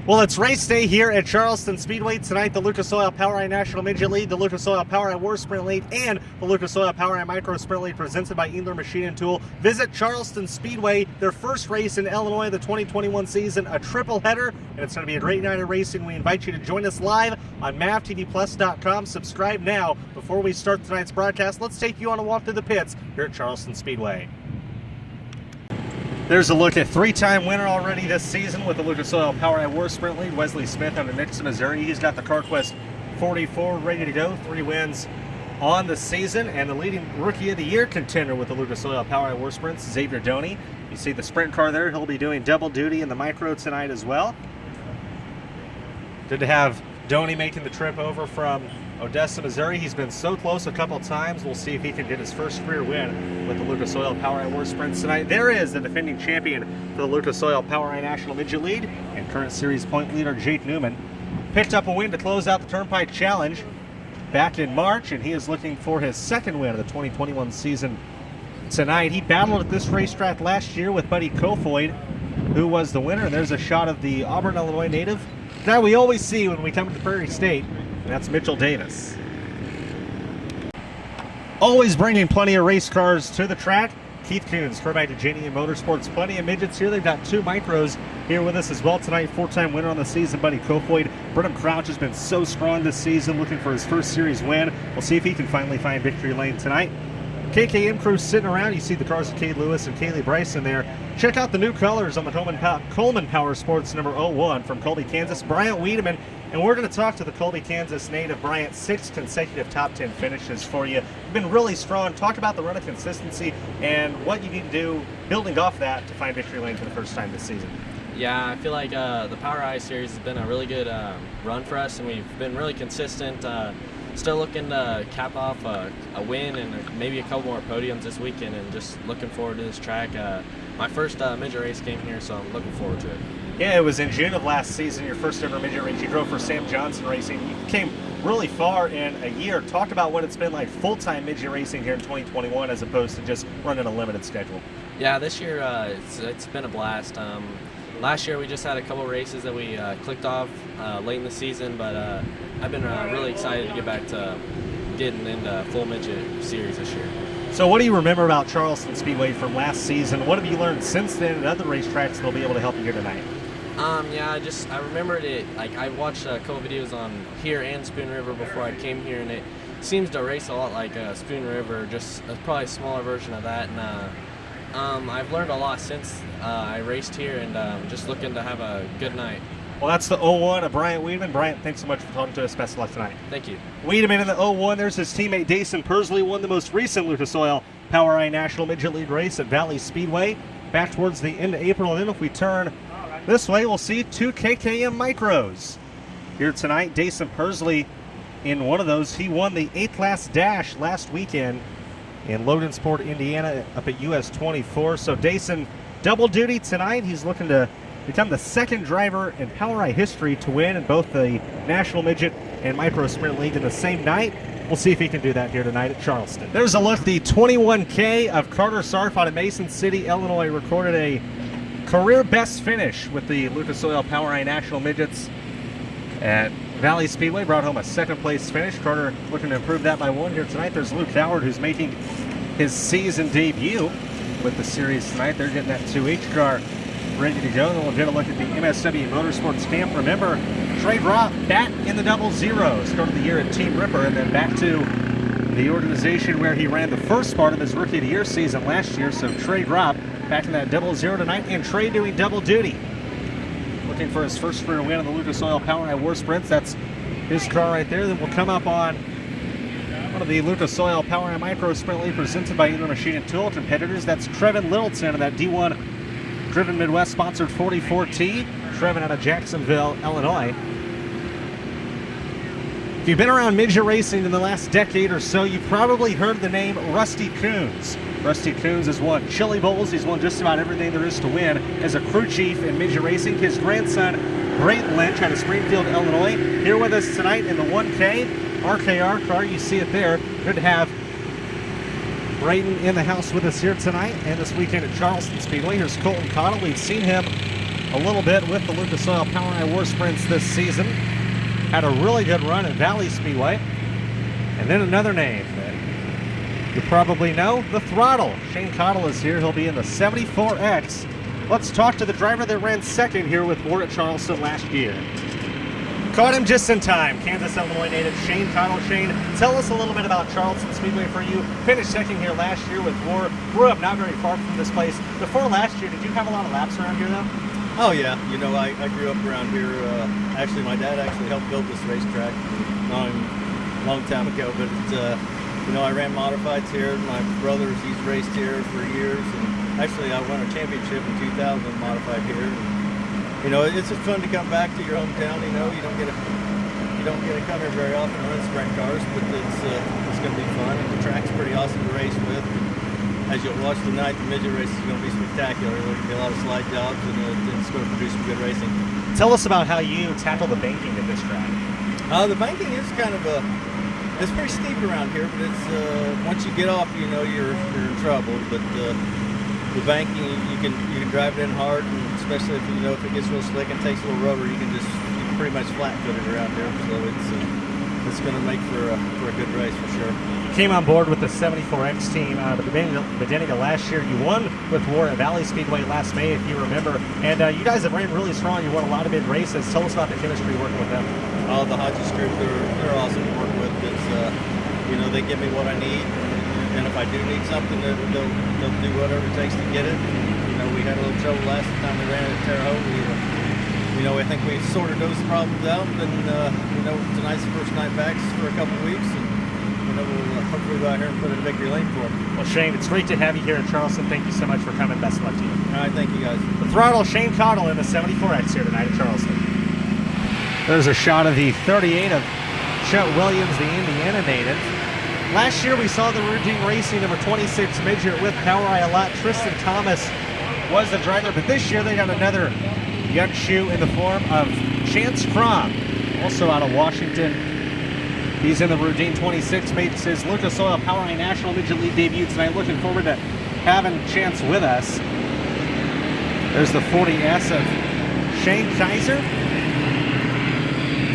Well, it's race day here at Charleston Speedway. Tonight, the Lucas Oil POWRi National Midget League, the Lucas Oil POWRi War Sprint League, and the Lucas Oil POWRi Micro Sprint League presented by Illiana Machine & Tool. Visit Charleston Speedway, their first race in Illinois, the 2021 season, a triple header, and it's going to be a great night of racing. We invite you to join us live on mavtvplus.com. Subscribe now. Before we start tonight's broadcast, let's take you on a walk through the pits here at Charleston Speedway. There's a look at three-time winner already this season with the Lucas Oil POWRi War Sprint League, Wesley Smith out of Nixon, Missouri. He's got the CarQuest 44 ready to go, 3 wins on the season, and the leading Rookie of the Year contender with the Lucas Oil POWRi War Sprints, Xavier Doney. You see the sprint car there. He'll be doing double duty in the micro tonight as well. Good to have Doney making the trip over from Odessa, Missouri. He's been so close a couple times. We'll see if he can get his first career win with the Lucas Oil POWRi War Sprints tonight. There is the defending champion for the Lucas Oil POWRi National Midget League and current series point leader Jake Newman. Picked up a win to close out the Turnpike Challenge back in March, and he is looking for his second win of the 2021 season tonight. He battled at this racetrack last year with Buddy Kofoid, who was the winner. And there's a shot of the Auburn, Illinois native that we always see when we come to Prairie State. That's Mitchell Davis. Always bringing plenty of race cars to the track. Keith Coons, Corvette JDM Motorsports. Plenty of midgets here. They've got 2 micros here with us as well tonight. 4-time winner on the season, Buddy Kofoid. Brenham Crouch has been so strong this season, looking for his first series win. We'll see if he can finally find victory lane tonight. KKM crew sitting around. You see the cars of Cade Lewis and Kaylee Bryson there. Check out the new colors on the Coleman Power Sports number 01 from Colby, Kansas. Bryant Wiedemann. And we're going to talk to the Colby, Kansas native. Bryant, 6 consecutive top 10 finishes for you. You've been really strong. Talk about the run of consistency and what you need to do building off that to find victory lane for the first time this season. Yeah, I feel like the POWRi series has been a really good run for us, and we've been really consistent. Still looking to cap off a win and maybe a couple more podiums this weekend, and just looking forward to this track. My first midget race came here, so I'm looking forward to it. Yeah, it was in June of last season, your first ever midget race. You drove for Sam Johnson Racing. You came really far in a year. Talk about what it's been like full-time midget racing here in 2021 as opposed to just running a limited schedule. Yeah, this year it's been a blast. Last year we just had a couple races that we clicked off late in the season, but I've been really excited to get back to getting into full midget series this year. So what do you remember about Charleston Speedway from last season? What have you learned since then at other racetracks that'll be able to help you here tonight? Yeah, I remembered it. Like, I watched a couple videos on here and Spoon River before I came here, and it seems to race a lot like Spoon River, just probably a smaller version of that. And I've learned a lot since I raced here, and just looking to have a good night. Well, that's the 01 of Bryant Wiedemann. Bryant, thanks so much for talking to us. Best of luck tonight. Thank you. Wiedemann in the 01. There's his teammate Dason Persley, won the most recent Lucas Oil POWRi National Midget League race at Valley Speedway back towards the end of April. And then if we turn this way, we'll see 2 KKM micros here tonight. Dason Persley in one of those. He won the A-Class Dash last weekend in Logansport, Indiana, up at US 24. So Dason double duty tonight. He's looking to become the second driver in POWRi history to win in both the National Midget and Micro Sprint League in the same night. We'll see if he can do that here tonight at Charleston. There's a look. The 21K of Carter Sarf out of Mason City, Illinois, recorded a career best finish with the Lucas Oil POWRi National Midgets at Valley Speedway. Brought home a second place finish. Carter looking to improve that by 1 here tonight. There's Luke Howard, who's making his season debut with the series tonight. They're getting that 2H car ready to go. Then we'll get a look at the MSW Motorsports camp. Remember, Trey Ropp back in the 00. Started the year at Team Ripper and then back to the organization where he ran the first part of his Rookie of the Year season last year. So Trey Ropp back in that 00 tonight, and Trey doing double duty. Looking for his first career win on the Lucas Oil POWRi War Sprints. That's his car right there. Then we'll come up on one of the Lucas Oil POWRi Micro Sprint League presented by Illiana Machine & Tool competitors. That's Trevin Littleton of that D1 Driven Midwest sponsored 44T. Trevin out of Jacksonville, Illinois. If you've been around midget racing in the last decade or so, you've probably heard the name Rusty Coons. Rusty Coons has won Chili Bowls. He's won just about everything there is to win as a crew chief in midget racing. His grandson, Brayton Lynch, out of Springfield, Illinois, here with us tonight in the 1K RKR car. You see it there. Good to have Brayton in the house with us here tonight and this weekend at Charleston Speedway. Here's Colton Cottle. We've seen him a little bit with the Lucas Oil Power Eye War Sprints this season. Had a really good run at Valley Speedway. And then another name that you probably know, the Throttle. Shane Cottle is here. He'll be in the 74X. Let's talk to the driver that ran second here with War at Charleston last year. Caught him just in time. Kansas, Illinois native Shane Cottle. Shane, tell us a little bit about Charleston Speedway for you. Finished second here last year with War. Grew up not very far from this place. Before last year, did you have a lot of laps around here though? Oh yeah, you know, I grew up around here. Actually, my dad actually helped build this racetrack a long time ago. But you know, I ran modifieds here. My brothers, he's raced here for years. And actually, I won a championship in 2000 modified here. And, you know, it's just fun to come back to your hometown. You know, you don't get to come here very often and run sprint cars, but it's going to be fun. And the track's pretty awesome to race with. As you'll watch tonight, the midget race is going to be spectacular. There's going to be a lot of slide jobs, and it's going to produce some good racing. Tell us about how you tackle the banking at this track. The banking is kind of it's pretty steep around here, but it's once you get off, you know you're in trouble. But the banking, you can drive it in hard, and especially if you know if it gets real slick and takes a little rubber, you can pretty much flat foot it around here. So it's going to make for a good race for sure. Came on board with the 74X team at the beginning of last year. You won with War at Valley Speedway last May, if you remember. And you guys have ran really strong. You won a lot of big races. Tell us about the chemistry working with them. Oh, the Hodges group, they're awesome to work with. It's, you know, they give me what I need. And if I do need something, they'll do whatever it takes to get it. You know, we had a little trouble last time we ran at Terre Haute. You know, I think we sorted those problems out. And, you know, tonight's the first night back for a couple of weeks. And, you know, we'll hopefully go out here and put in victory lane for them. Well, Shane, it's great to have you here in Charleston. Thank you so much for coming. Best of luck to you. All right, thank you, guys. The Throttle, Shane Cottle in the 74X here tonight in Charleston. There's a shot of the 38 of Chet Williams, the Indiana native. Last year we saw the routine racing number 26 midget with Power Eye a lot. Tristan Thomas was the driver, but this year they got another young shoe in the form of Chance Crom, also out of Washington. He's in the routine 26, makes his Lucas Oil Power Eye National Midget League debut tonight. Looking forward to having Chance with us. There's the 40S of Shane Kaiser.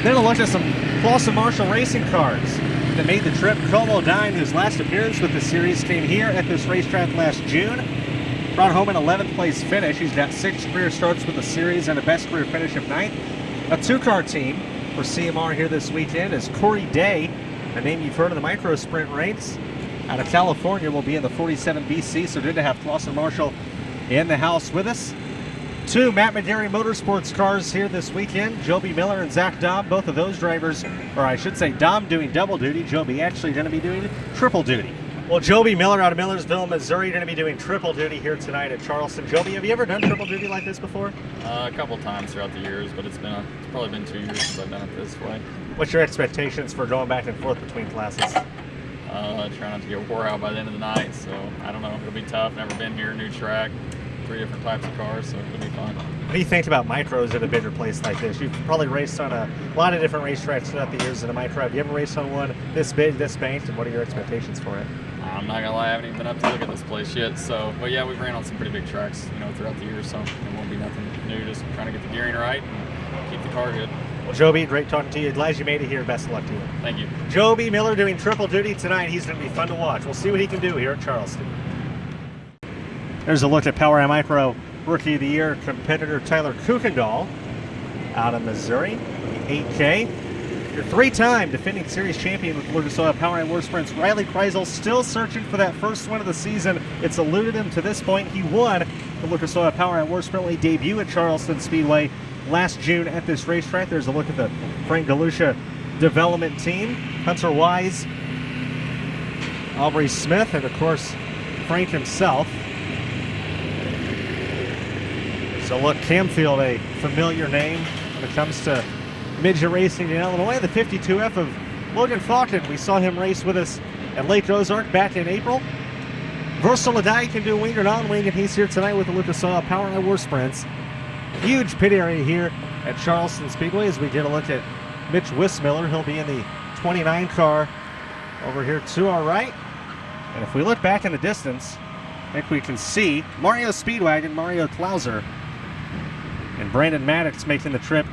Then a look at some Clausen Marshall racing cars that made the trip. Como Dine, whose last appearance with the series came here at this racetrack last June. Brought home an 11th place finish. He's got 6 career starts with the series and a best career finish of 9th. A 2-car team for CMR here this weekend is Corey Day, a name you've heard of the micro sprint race. Out of California, will be in the 47 BC, so good to have Clausen Marshall in the house with us. 2 Matt Mederi Motorsports cars here this weekend. Joby Miller and Zach Daum, both of those drivers, or I should say Daum doing double duty, Joby actually going to be doing triple duty. Well, Joby Miller out of Millersville, Missouri, going to be doing triple duty here tonight at Charleston. Joby, have you ever done triple duty like this before? A couple times throughout the years, but it's probably been 2 years since I've done it this way. What's your expectations for going back and forth between classes? Try not to get wore out by the end of the night, so I don't know. It'll be tough. Never been here, new track, 3 different types of cars, so it'll be fun. What do you think about micros at a bigger place like this? You've probably raced on a lot of different racetracks throughout the years in a micro. Have you ever raced on one this big, this banked, and what are your expectations for it? I'm not gonna lie, I haven't even been up to look at this place yet. So, but yeah, we've ran on some pretty big tracks, you know, throughout the year. So it won't be nothing new. Just trying to get the gearing right and keep the car good. Well, Joby, great talking to you. Glad you made it here. Best of luck to you. Thank you. Joby Miller doing triple duty tonight. He's going to be fun to watch. We'll see what he can do here at Charleston. There's a look at Power Eye Micro Rookie of the Year competitor Tyler Kuykendall out of Missouri, 8K. Your 3-time defending series champion with Lucas Oil Power Eye War Sprints, Riley Kreisel, still searching for that first win of the season. It's eluded him to this point. He won the Lucas Oil Power Eye War Sprint League debut at Charleston Speedway last June at this racetrack. There's a look at the Frank Galusha development team. Hunter Wise, Aubrey Smith, and of course, Frank himself. So look, Camfield, a familiar name when it comes to midget racing in Illinois. The 52F of Logan Falcon. We saw him race with us at Lake Ozark back in April. Versal Adai can do wing or non-wing, and he's here tonight with the Lucas Oil Power Eye War Sprints. Huge pit area here at Charleston Speedway as we get a look at Mitch Wismiller. He'll be in the 29 car over here to our right. And if we look back in the distance, I think we can see Mario Speedwagon, Mario Klauser, and And Brandon Maddox making the trip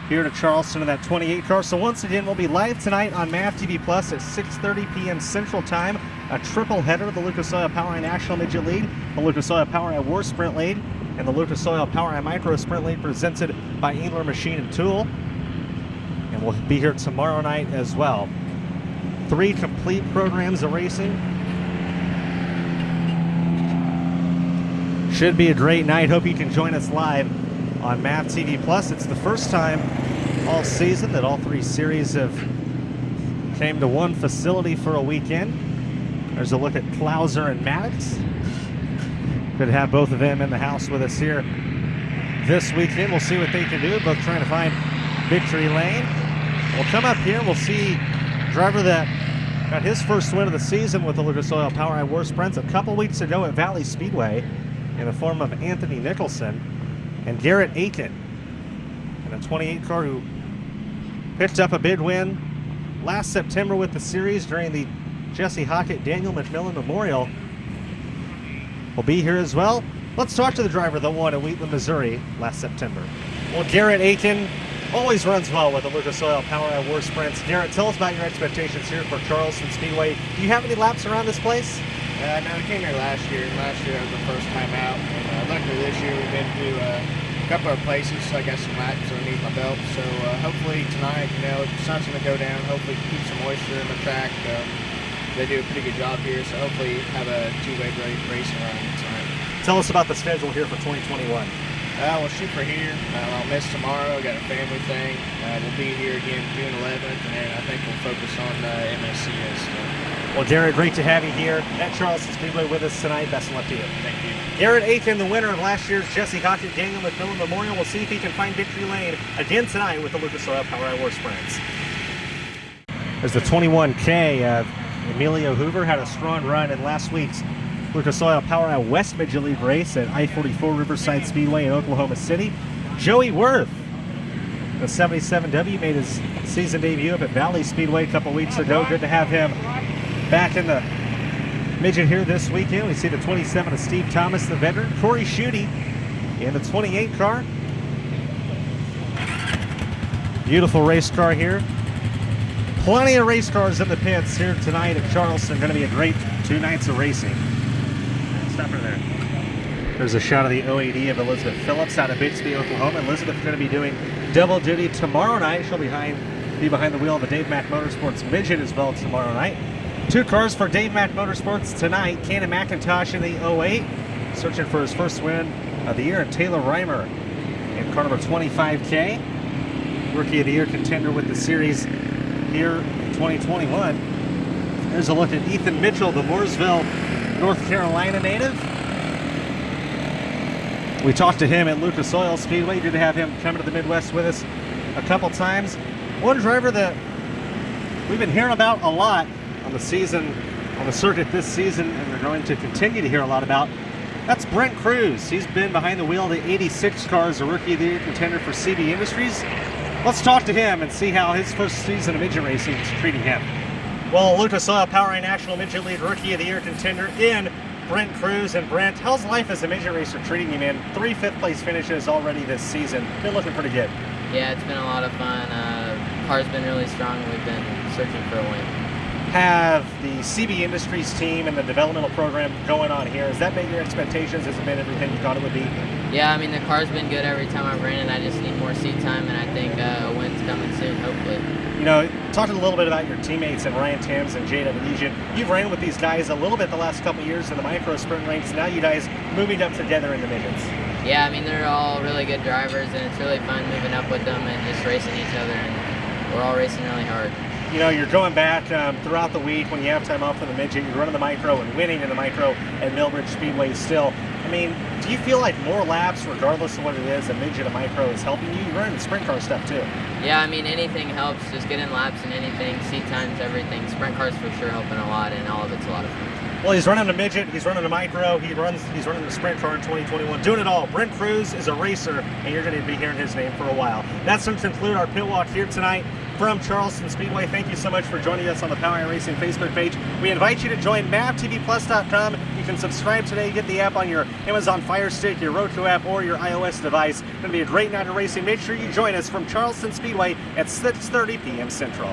here to Charleston in that 28 car. So once again, we'll be live tonight on MAV TV Plus at 6:30 p.m. Central Time. A triple header of the Lucas Oil Power Eye National Midget League, the Lucas Oil Power Eye War Sprint League, and the Lucas Oil Power Eye Micro Sprint League presented by Engler Machine and Tool. And we'll be here tomorrow night as well. 3 complete programs of racing. Should be a great night. Hope you can join us live on MAV TV Plus. It's the first time all season that all 3 series have came to one facility for a weekend. There's a look at Klauser and Maddox. Good to have both of them in the house with us here this weekend. We'll see what they can do, both trying to find victory lane. We'll come up here, we'll see driver that got his first win of the season with the Lucas Oil Power Eye War Sprints a couple weeks ago at Valley Speedway in the form of Anthony Nicholson. And Garrett Aiken in a 28 car who picked up a big win last September with the series during the Jesse Hockett Daniel McMillan Memorial will be here as well. Let's talk to the driver that won at Wheatland, Missouri last September. Well, Garrett Aiken always runs well with the Lucas Oil Power Eye War Sprints. Garrett, tell us about your expectations here for Charleston Speedway. Do you have any laps around this place? No, I came here last year, and last year I was the first time out. And luckily this year we've been to a couple of places, so I got some laps underneath my belt. So hopefully tonight, the sun's going to go down. Hopefully keep some moisture in the track. They do a pretty good job here, so hopefully have a 2-way racing around tonight. Tell us about the schedule here for 2021. We'll shoot for here. I'll miss tomorrow. I got a family thing. We'll be here again June 11th, and I think we'll focus on MSCS stuff. Well, Garrett, great to have you here at Charleston Speedway with us tonight. Best of luck to you. Thank you. Garrett Aiken, the winner of last year's Jesse Hockett Daniel McMillan Memorial. We'll see if he can find victory lane again tonight with the Lucas Oil Power Eye War Sprints. There's the 21K. Emilio Hoover had a strong run in last week's Lucas Oil Power Eye West Midget League race at I-44 Riverside Speedway in Oklahoma City. Joey Worth, the 77W, made his season debut up at Valley Speedway a couple weeks ago. Good to have him back in the midget here this weekend. We see the 27 of Steve Thomas, the veteran. Corey Schutte in the 28 car. Beautiful race car here. Plenty of race cars in the pits here tonight at Charleston. Going to be a great 2 nights of racing. Stop her there. There's a shot of the OAD of Elizabeth Phillips out of Bixby, Oklahoma. Elizabeth is going to be doing double duty tomorrow night. She'll be behind the wheel of the Dave Mack Motorsports midget as well tomorrow night. 2 cars for Dave Mack Motorsports tonight. Cannon McIntosh in the 08, searching for his first win of the year, and Taylor Reimer in car number 25K. Rookie of the Year contender with the series here in 2021. There's a look at Ethan Mitchell, the Mooresville, North Carolina native. We talked to him at Lucas Oil Speedway. Good to have him come to the Midwest with us a couple times. One driver that we've been hearing about a lot on the circuit this season, and we're going to continue to hear a lot about. That's Brent Cruz. He's been behind the wheel of the 86 car as a Rookie of the Year contender for CB Industries. Let's talk to him and see how his first season of midget racing is treating him. Well, Lucas Oil Power Eye National Midget League Rookie of the Year contender in Brent Cruz. And Brent, how's life as a midget racer treating you, man? 3 fifth-place finishes already this season. Been looking pretty good. Yeah, it's been a lot of fun. Car's been really strong. We've been searching for a win. Have the CB Industries team and the developmental program going on here, has that met your expectations? Has it been everything you thought it would be? Yeah, I mean, the car's been good every time I've ran it. I just need more seat time, and I think a win's coming soon, hopefully. Talking a little bit about your teammates and Ryan Thames and Jada Legion. You've ran with these guys a little bit the last couple years in the micro sprint ranks. Now you guys moving up together in the midgets. Yeah, I mean, they're all really good drivers, and it's really fun moving up with them and just racing each other, and we're all racing really hard. You're going back throughout the week when you have time off for the midget. You're running the micro and winning in the micro at Millbridge Speedway still. I mean, do you feel like more laps, regardless of what it is, a midget, a micro, is helping you? You're running the sprint car stuff too. Yeah, I mean, anything helps. Just getting laps and anything, seat times, everything. Sprint cars for sure helping a lot, and all of it's a lot of fun. Well, he's running a midget, he's running a micro, he's running the sprint car in 2021, doing it all. Brent Cruz is a racer, and you're going to be hearing his name for a while. That's going to conclude our pit walk here tonight from Charleston Speedway, thank you so much for joining us on the Power Racing Facebook page. We invite you to join mavtvplus.com. You can subscribe today, get the app on your Amazon Fire Stick, your Roku app, or your iOS device. It's going to be a great night of racing. Make sure you join us from Charleston Speedway at 6:30 p.m. Central.